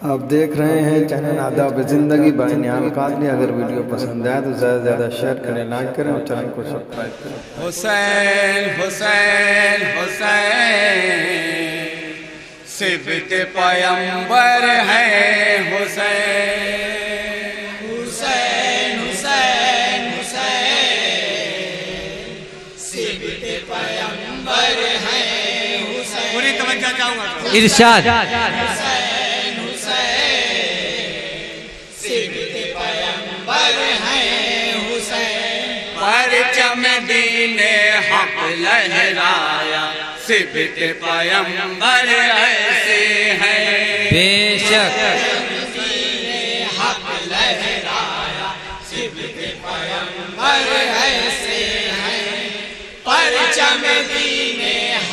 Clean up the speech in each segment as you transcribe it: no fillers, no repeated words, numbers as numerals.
آپ دیکھ رہے ہیں چینل آداب زندگی بائی نیال قادری۔ اگر ویڈیو پسند آئے تو زیادہ سے زیادہ شیئر کریں، لائک کریں اور چینل کو سبسکرائب کریں۔ حسین حسین حسین صفت پیمبر ہے حسین حسین حسین حسین صفت پیمبر ہے حسین۔ پوری توجہ چاہوں گا ارشاد پرچم دین حق لہرایا صفت پیمبر ایسے ہیں بے شک حق لہرایا صفت پیمبر ایسے ہیں پرچم دین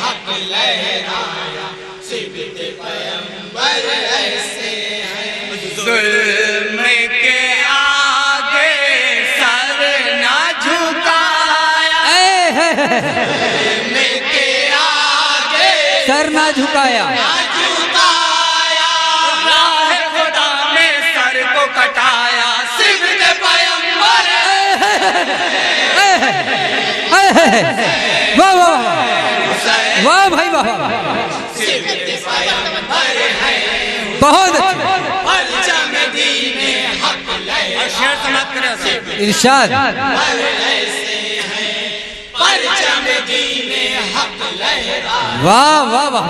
حق لہرایا صفت پیمبر ایسے ہیں ظلم کے سر نہ جھکایا، راہ خدا میں سر کو کٹایا صفت پیمبر واہ واہ واہ بھائی واہ، صفت پیمبر ہے بہت اچھا۔ پرچم دین حق لہرایا ارشاد پرچم دین حق لہرایا واہ واہ واہ،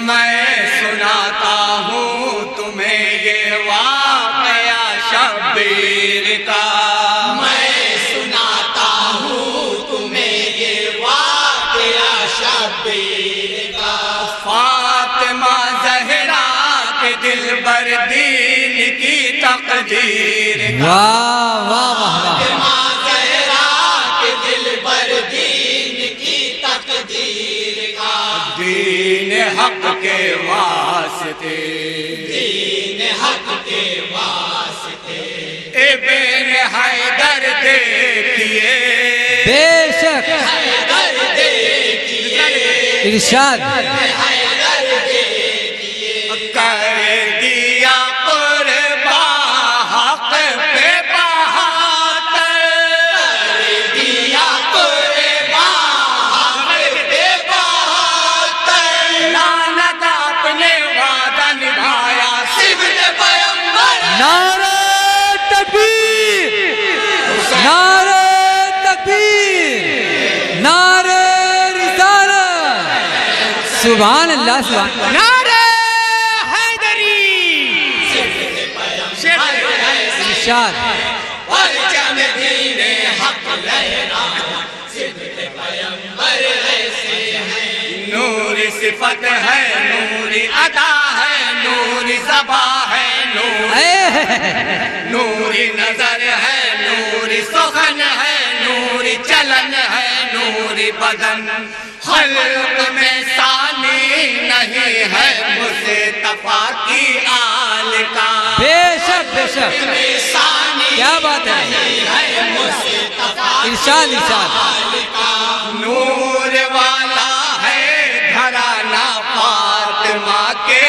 میں سناتا ہوں تمہیں یہ واقعہ شبیر کا، میں سناتا ہوں تمہیں یہ واقعہ شبیر کا۔ فاطمہ زہرا کے دل بر دین کی تقدیر کا، واہ واہ واہ، دین حق کے واسطے، دین حق کے واسطے ابن حیدر دیکھیے، بے شک حیدر دیکھیے، ارشاد حیدر دیکھیے، کر دیا قربان حق پہ بہادر، کر دیا قربان حق پہ بہادر، لعنت اپنے وعدہ نبھایا صفت پیمبر۔ نعرہ تکبیر، نعرہ تکبیر، نعرہ رسالت، سبحان اللہ سبحان اللہ، نعرہ حیدری، ارشاد پرچم دین حق لہرایا صفت پیمبر ایسے ہیں۔ نور صفت ہے، نور ادا ہے، نور زباں ہے، نور نظر ہے، نور سخن ہے، نور چلن ہے، نور بدن، خلق میں ثانی نہیں ہے مصطفیٰ کی آل کا، بے شک بے شک، کیا بات ہے، ارشاد ارشاد، نور والا ہے گھرانہ فاطمہ کے،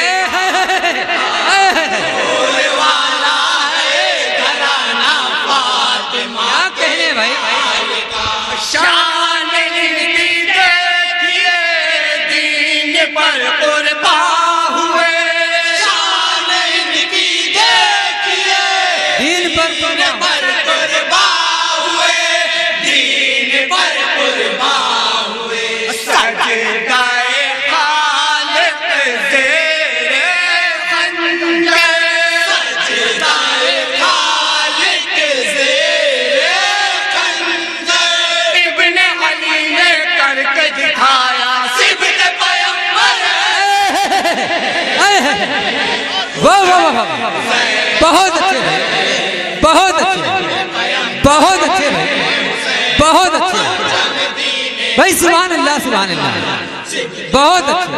نور والا ہے گھرانہ فاطمہ کیا کہنے بھائی، شان ان کی دیکھیے دین پر قربان ہوئے، شان ان کی دیکھیے دین پر قربان ہوئے، دین پر قربان ہوئے، سجدائے خالق زیر خنجر، سجدائے خالق زیر خنجر، ابن علی نے کر کے دکھایا صفت پیمبر۔ واہ واہ واہ، بہت اچھے بھائی، بہت اچھے، بہت اچھے بھائی، بہت اچھے بھائی، سبحان اللہ سبحان اللہ، بہت اچھے،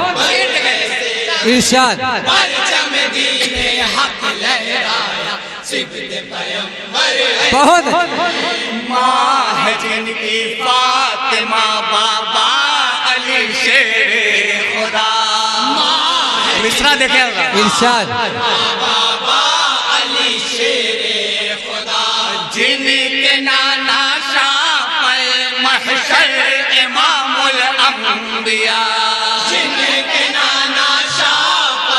ارشاد پرچم دین حق لہرایا صفت پیمبر بہت اچھے، ماں ہے جن کی فاطمہ بابا علی شیر خدا، مصرع دیکھیں ارشاد جن کے نانا شاہ محشر امام الانبیاء جن کے نانا شاہ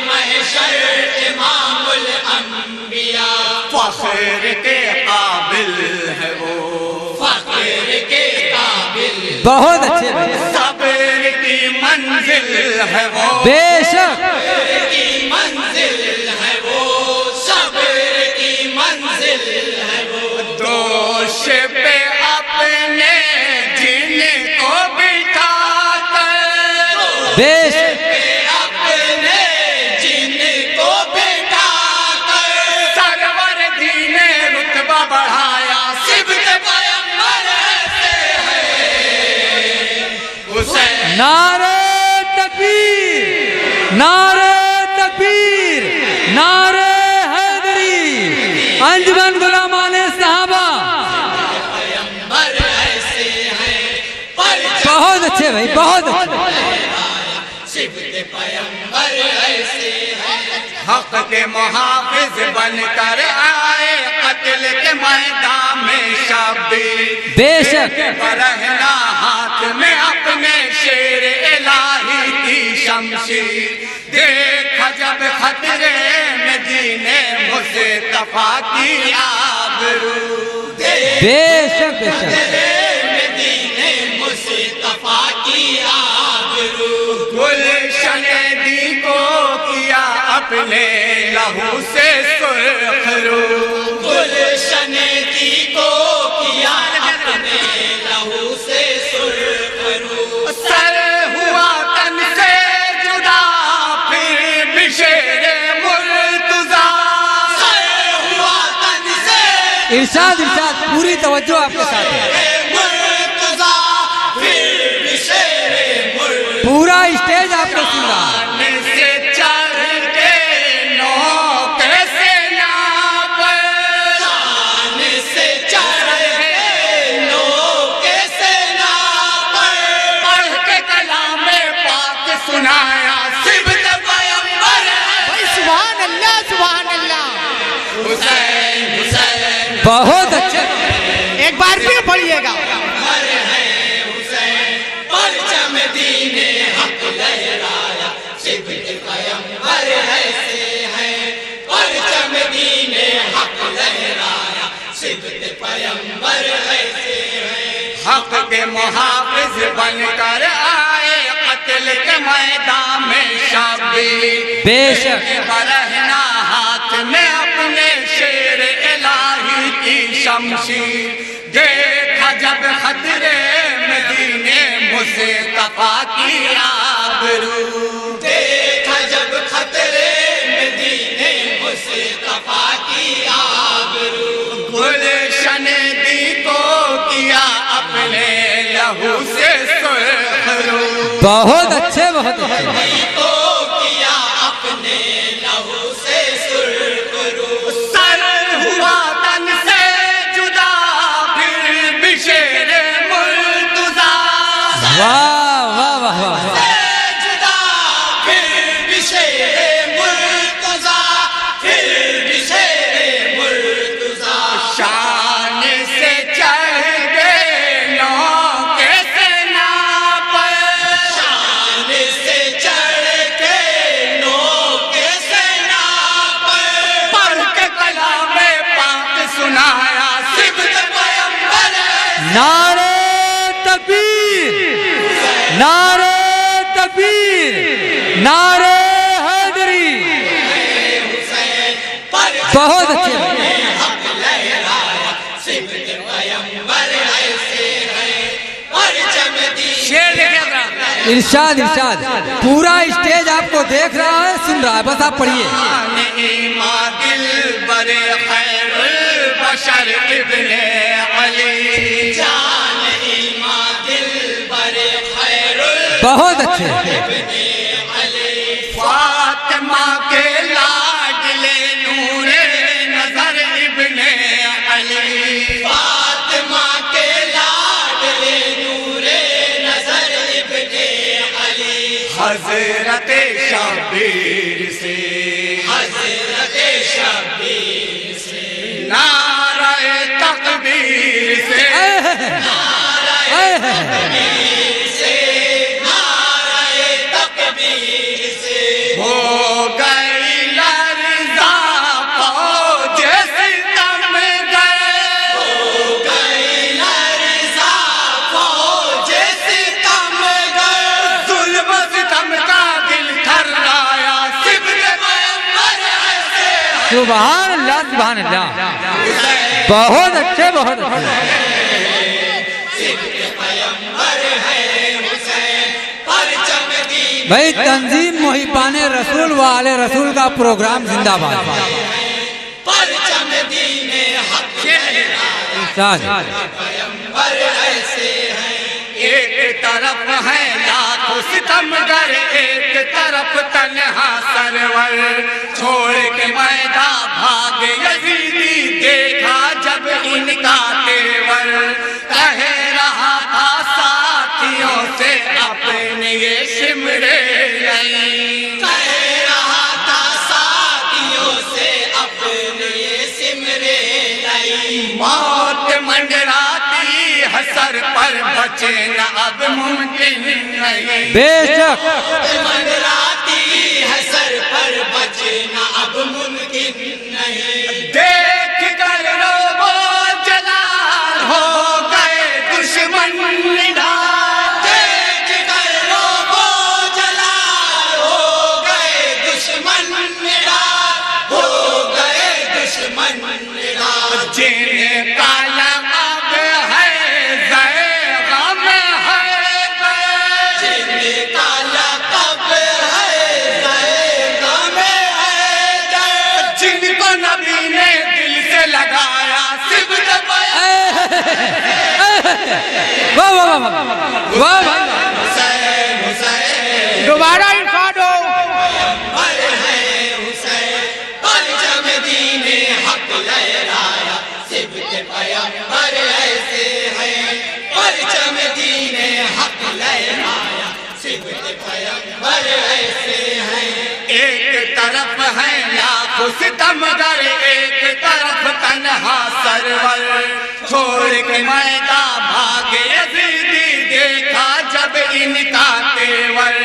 محشر امام الانبیاء فخر کے قابل ہے وہ فخر کے قابل بہت اچھے صبر کی منزل ہے وہ بے شک کی منزل ہے وہ صبر کی منزل ہے وہ دوش پہ اپنے جن کو بٹھا کر بے شک اپنے جن کو بٹھا کر سرور دین رتبہ بڑھایا صبت پیغمبر ایسے ہے حسین نعرہ تکبیر نعرہ تکبیر نعرہ حیدری انجمن غلامان صحابہ بہت اچھے بھائی بہت اچھے حق کے محافظ بن کر آئے قتل کے میدان میں شبیر بے شک رہنا ہاتھ میں اپنے شیر الہی کی شمشیر دیکھا جب خطرے میں دین مصطفیٰ کی آبرو بے شک بے شک مصطفیٰ کی آبرو گلشن دی کو کیا اپنے لہو سے سرخ رو گلشن دی کو کیا اپنے لہو سے سرخ رو سر ہوا تن سے جدا پھر بھی شیر مرتضیٰ سر ہوا تن سے ارشاد ارشاد پوری توجہ آپ کے ساتھ ہے پورا اسٹیج آپ کو سن رہا ہے سے چل کے نوکے سے ناپ سے چل کے نوکے سے ناپ پڑھ کے کلام پاک سنایا صبت پیغمبر سبحان اللہ سبحان اللہ حسین حسین بہت اچھے ایک بار پھر پڑھیے گا پرچم دین حق لہرایا صبت پیغمبر ایسے ہیں پرچم دین حق لہرایا صبت پیغمبر ایسے ہیں حق کے محافظ بن کر آئے قتل کے میدان میں شبیر بے شک رہنا ہاتھ میں اپنے شیر الہی کی شمشیر دیکھا جب خطرے میں دین مصطفیٰ کی آبرو دیکھا جب خطرے میں دین مصطفیٰ کی آبرو گلشن دی کو کیا اپنے لہو سے سرخ رو بہت اچھے بہت اچھے کو کیا اپنے لہو سے سرخ رو سر ہوا تن سے جدا پھر بھی شیر مرتضیٰ واہ واہ واہ واہ جدا پھر بھی شیر مرتضیٰ پھر بھی شیر مرتضیٰ شان سے چڑھ گئے نوکے سے ناپ شان سے چڑھ کے نوکے سے ناپ پڑھ کے کلام پاک سنایا صبت پیغمبر نعرہ تکبیر نعرہ تکبیر نعرہ حیدری بہت اچھے ارشاد ارشاد پورا اسٹیج آپ کو دیکھ رہا ہے سن رہا ہے بس آپ پڑھیے دل بر خیر البشر ابن علی جان ایمان دل بر خیر بہت اچھے فاطمہ کے لاڈلے نور نظر ابن علی فاطمہ کے لاڈلے نور نظر ابن علی حضرت شبیر سے، حضرت شبیر سے، نعرہ تکبیر سے، نعرہ تکبیر سے، نعرہ تکبیر سے، ہو گئی لرزا فوج ستم گئے، ہو گئی لرزا فوج ستم گئے، ظلم ستم کا دل تھرایا، صبر پیغمبر ایسے سبحان اللہ سبحان اللہ، بہت اچھے بہت اچھے۔ بھائی تنظیم محبان رسول و آل رسول کا پروگرام زندہ باد۔ پرچم دین حق ارشاد۔ پیغمبر ایسے ہیں، ایک طرف ہے لاکھوں ستمگر، ایک طرف تنہا سرور، چھوڑ کے میدان بھاگ یزیدی، دیکھا جب ان کا تیور، کہہ رہا تھا ساتھیوں سے اپنے یہ شمرے نہیں، کہہ رہا تھا ساتھیوں سے اپنے یہ سمرے نہیں، موت منڈراتی ہے سر پر، بچے نہ اب ممکن نہیں، بے شک منڈراتی ہے سر پر، بچنا اب ممکن نہیں، دیکھ کر روبو جلال ہو گئے دشمن نڈھال، دیکھ کر روبو جلال ہو گئے دشمن نڈھال، ہو گئے دشمن نڈھال، جنہیں کا لقب ہے غم ہے، جنہیں کا لقب ہے غم ہے، جن کو نبی نے دل سے لگایا صبر واہ واہ واہ واہ واہ۔ حسین حسین دوبارہ الفاظ ہو پرچم دین حق لہرایا، صبت پیغمبر ایسے ہیں، پرچم دین حق لہرایا، صبت پیغمبر ایسے ہیں، ایک طرف ہے لاکھوں ستمگر، ایک طرف تنہا سرور، چھوڑ کے میدان بھاگ یزیدی، دیکھا جب ان کا تیور،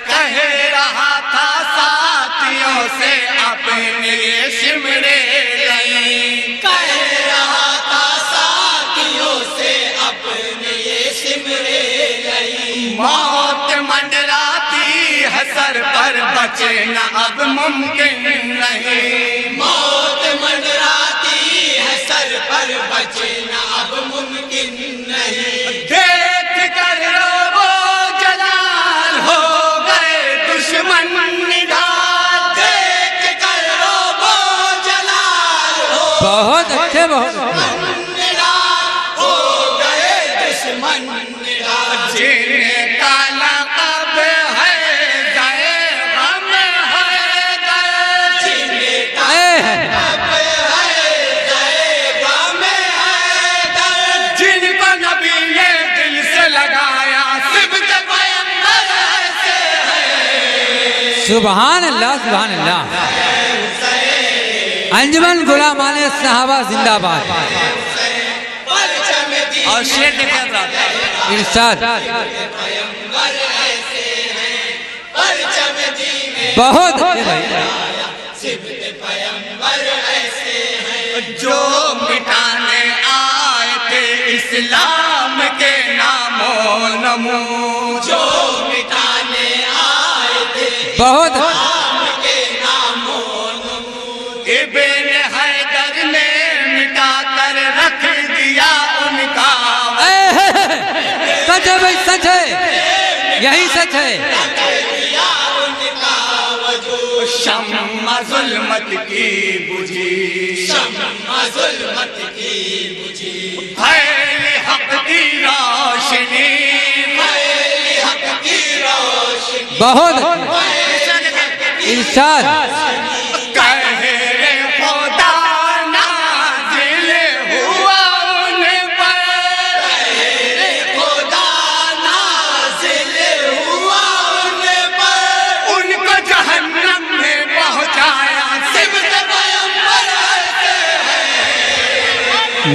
کہہ رہا تھا ساتھیوں سے اپنے یہ شمرے نہیں، کہہ رہا تھا ساتھیوں سے اپنے یہ شمرے نہیں، موت منڈراتی ہے سر پر، بچنا اب ممکن نہیں، موت منڈراتی ہے سر پر، بچنا اب ممکن نہیں، دیکھ کر روبو جلال ہو گئے دشمن نڈھال، دیکھ کر روبو جلال ہو بہت اچھے بہت اچھے۔ نڈھال، ہو گئے دشمن نڈھال، جنہیں کا لقب ہے غم ہے، جنہیں کا جن کو نبی نے دل سے لگایا صبت پیغمبر ایسے ہیں، سبحان اللہ سبحان اللہ۔ انجمن غلامان صحابہ زندہ باد۔ پرچم دین اور شیر دیکھیں حضرات، ارشاد پیغمبر ایسے ہیں، پرچم دین بہت اچھے بھائی۔ صبت پیغمبر ایسے ہیں، جو مٹانے آئے تھے اسلام کے نام و نمود، جو مٹانے آئے تھے بہت اسلام کے نام و نمود، ابن حیدر نے مٹا کر رکھ دیا ان کا سچ ہے بھائی، سچ ہے، یہی سچ ہے۔ شمع ظلمت کی بجھی، شمع ظلمت کی بجھی، پھیل حق کی روشنی، پھیل حق کی روشنی، بہت ارشاد قہر خدا نازل ہوا ان پر، قہر خدا نازل ہوا ان پر، ان کو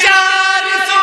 400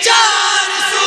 400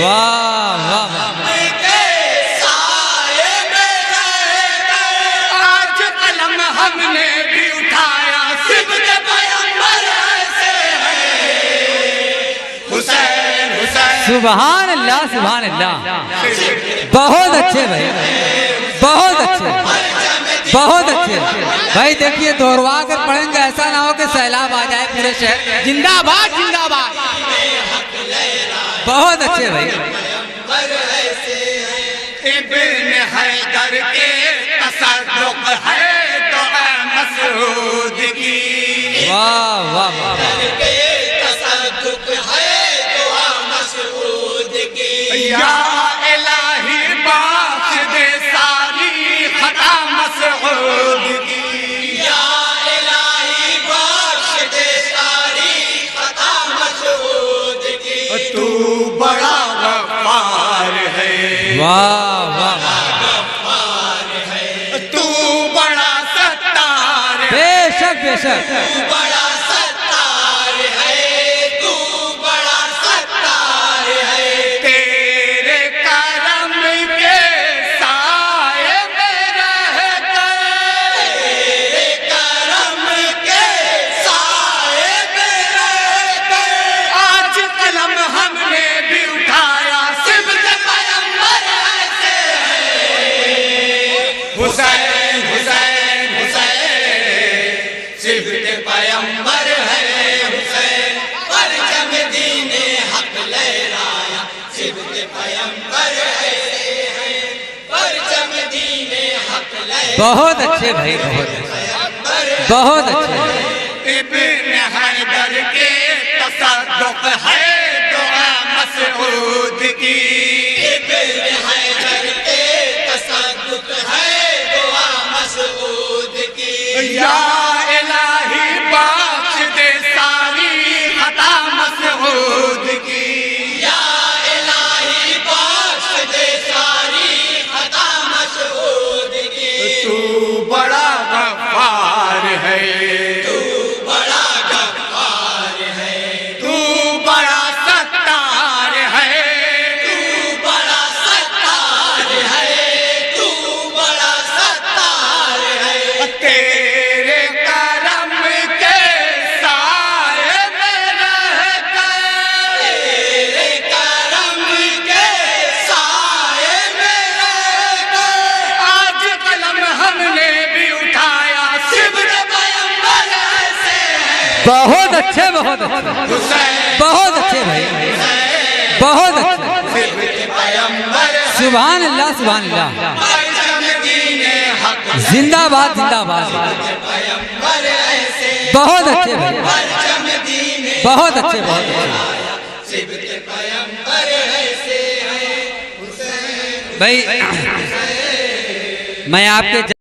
واہ واہ واہ کے سائے میں رہ کر آج قلم ہم نے بھی اٹھایا صبح پیغمبر ایسے ہیں حسین حسین سبحان اللہ سبحان اللہ بہت اچھے بھائی بہت اچھے بہت اچھے بھائی دیکھیے دوہروا کر پڑھیں گے ایسا نہ ہو کہ سیلاب آ جائے پورے شہر زندہ باد زندہ باد بہت اچھے بھائی ابن حیدر کے تصدق ہے دعا مسعود کی واہ واہ واہ تصدق ہے دعا مسعود کی یا الہی بخش دے ساری خطا مسعود کی یا الہی بخش دے ساری خطا مسعود کی تو بڑا غفار ہے واہ واہ تو بڑا ستار ہے بے شک بے شک بڑا ستار ہے تو بڑا ستار ہے تیرے کرم کے سائے میں رہ کر تیرے کرم کے سائے میں رہ کر آج قلم ہم نے بھی اٹھایا صبح پیغمبر ایسے ہیں حسین حسین حسین صبح پیغمبر ہے حسین پرچم دین حق لہرایا صبح پیغمبر ایسے ہیں پرچم دین حق لہرایا بہت اچھے بھائی بہت اچھے ابن حیدر کے تصدق ہے دعا مسعود کی ابن حیدر کے تصدق ہے دعا مسعود کی یا الہی بخش دے ساری خطا مسعود کی یا الہی بخش دے ساری خطا مسعود کی تو بڑا غفار ہے تو بڑا غفار ہے تو بڑا ستار ہے تو بڑا ستار ہے تو بڑا ستار ہے تیرے کرم کے سائے میں رہ کر تیرے کرم کے سائے میں رہ کر آج قلم ہم نے بھی اٹھایا صبح پیغمبر ایسے ہیں بہت اچھے بہت اچھے حسین بہت اچھے بھائی بہت اچھے پیغمبر سبحان اللہ سبحان اللہ پرچم دین حق زندہ باد زندہ باد پیغمبر ایسے بہت اچھے بھائی پرچم دین بہت اچھے بہت اچھے صبح پیغمبر ایسے ہیں بھائی میں آپ کے